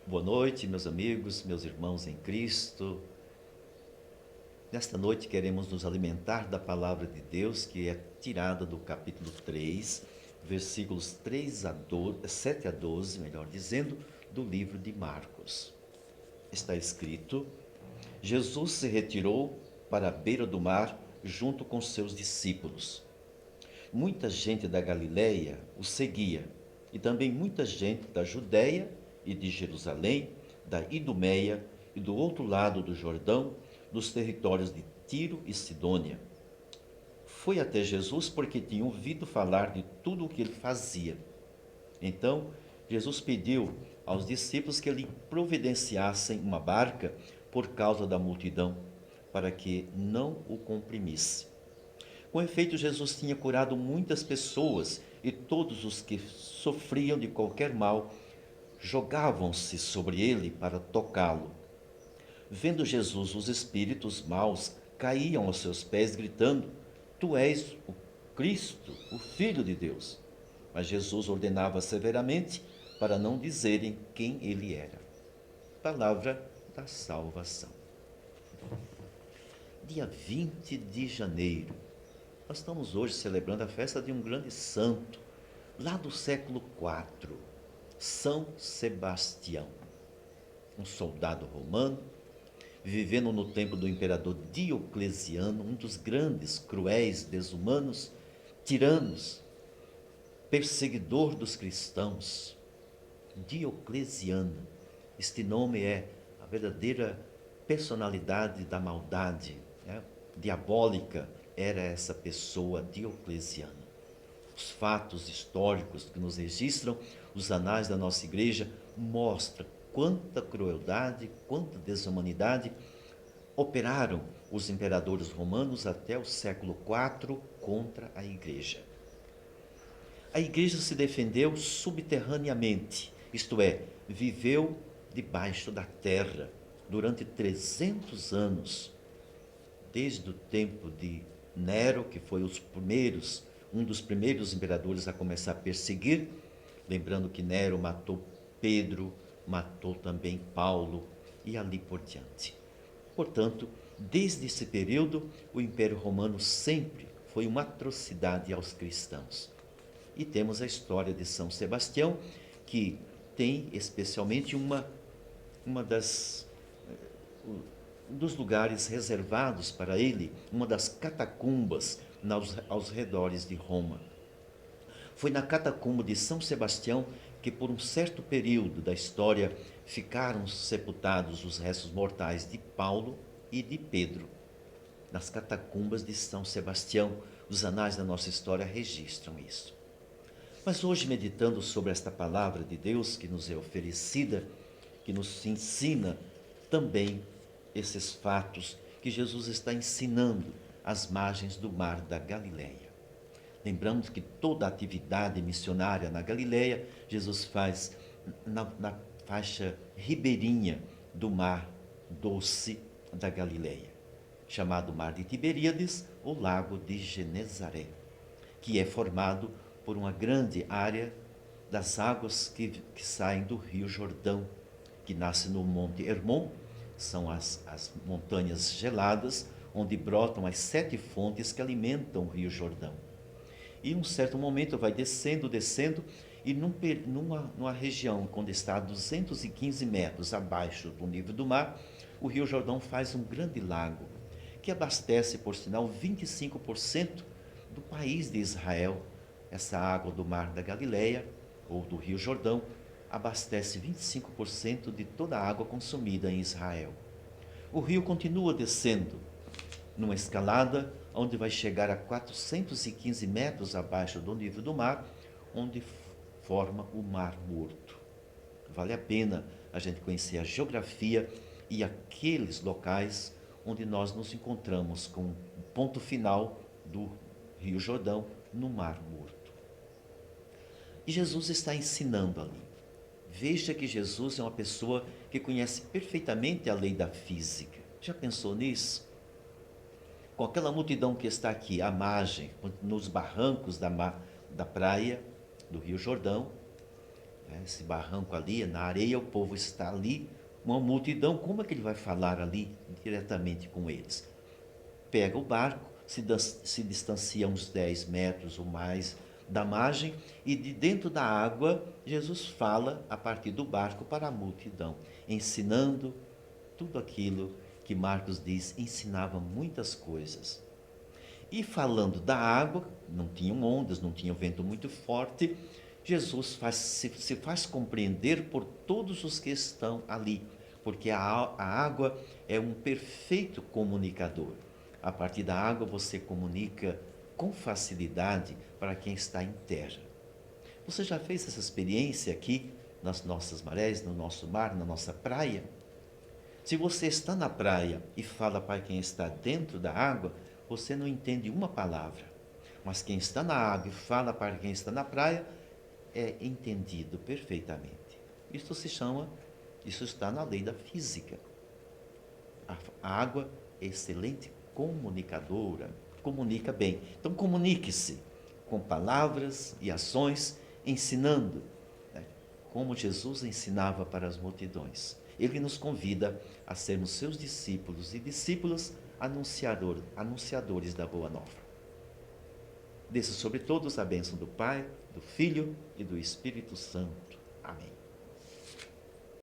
Boa noite, meus amigos, meus irmãos em Cristo. Nesta noite queremos nos alimentar da palavra de Deus, que é tirada do capítulo 3, versículos 7 a 12, melhor dizendo, do livro de Marcos. Está escrito: Jesus se retirou para a beira do mar junto com seus discípulos. Muita gente da Galiléia o seguia, e também muita gente da Judéia e de Jerusalém, da Idumeia e do outro lado do Jordão, dos territórios de Tiro e Sidônia. Foi até Jesus porque tinha ouvido falar de tudo o que ele fazia. Então, Jesus pediu aos discípulos que lhe providenciassem uma barca por causa da multidão, para que não o comprimisse. Com efeito, Jesus tinha curado muitas pessoas e todos os que sofriam de qualquer mal jogavam-se sobre ele para tocá-lo. Vendo Jesus, os espíritos maus caíam aos seus pés, gritando: Tu és o Cristo, o Filho de Deus. Mas Jesus ordenava severamente para não dizerem quem ele era. Palavra da salvação. Dia 20 de janeiro. Nós estamos hoje celebrando a festa de um grande santo, lá do século IV, São Sebastião, um soldado romano, vivendo no tempo do imperador Diocleciano, um dos grandes, cruéis, desumanos, tiranos, perseguidor dos cristãos. Diocleciano, este nome é a verdadeira personalidade da maldade, né? Diabólica era essa pessoa, Diocleciano. Os fatos históricos que nos registram os anais da nossa igreja mostram quanta crueldade, quanta desumanidade operaram os imperadores romanos até o século IV contra a igreja. A igreja se defendeu subterraneamente, isto é, viveu debaixo da terra durante 300 anos, desde o tempo de Nero, que foi um dos primeiros imperadores a começar a perseguir, lembrando que Nero matou Pedro, matou também Paulo e ali por diante. Portanto, desde esse período, o Império Romano sempre foi uma atrocidade aos cristãos. E temos a história de São Sebastião, que tem especialmente uma das um dos lugares reservados para ele, uma das catacumbas aos redores de Roma. Foi na catacumba de São Sebastião que, por um certo período da história, ficaram sepultados os restos mortais de Paulo e de Pedro. Nas catacumbas de São Sebastião, os anais da nossa história registram isso. Mas hoje, meditando sobre esta palavra de Deus que nos é oferecida, que nos ensina também esses fatos que Jesus está ensinando às margens do mar da Galileia. Lembramos que toda a atividade missionária na Galileia, Jesus faz na faixa ribeirinha do mar doce da Galileia, chamado Mar de Tiberíades ou Lago de Genezaré, que é formado por uma grande área das águas que saem do Rio Jordão, que nasce no Monte Hermon. São as montanhas geladas, onde brotam as 7 fontes que alimentam o Rio Jordão. E em um certo momento vai descendo, e numa região onde está a 215 metros abaixo do nível do mar, o Rio Jordão faz um grande lago, que abastece, por sinal, 25% do país de Israel. Essa água do mar da Galileia, ou do Rio Jordão, abastece 25% de toda a água consumida em Israel. O rio continua descendo, numa escalada, onde vai chegar a 415 metros abaixo do nível do mar, onde forma o Mar Morto. Vale a pena a gente conhecer a geografia e aqueles locais onde nós nos encontramos com o ponto final do Rio Jordão, no Mar Morto. E Jesus está ensinando ali. Veja que Jesus é uma pessoa que conhece perfeitamente a lei da física. Já pensou nisso? Com aquela multidão que está aqui à margem, nos barrancos da praia do Rio Jordão, esse barranco ali, na areia, o povo está ali, uma multidão, como é que ele vai falar ali diretamente com eles? Pega o barco, se distancia uns 10 metros ou mais da margem, e de dentro da água, Jesus fala a partir do barco para a multidão, ensinando tudo aquilo que Marcos diz, ensinava muitas coisas. E falando da água, não tinham ondas, não tinha vento muito forte, Jesus se faz compreender por todos os que estão ali, porque a água é um perfeito comunicador. A partir da água você comunica com facilidade para quem está em terra. Você já fez essa experiência aqui nas nossas marés, no nosso mar, na nossa praia? Se você está na praia e fala para quem está dentro da água, você não entende uma palavra. Mas quem está na água e fala para quem está na praia, é entendido perfeitamente. Isso está na lei da física. A água é excelente comunicadora, comunica bem. Então comunique-se com palavras e ações, ensinando, né, como Jesus ensinava para as multidões. Ele nos convida a sermos seus discípulos e discípulas anunciadores da Boa Nova. Desça sobre todos a bênção do Pai, do Filho e do Espírito Santo. Amém.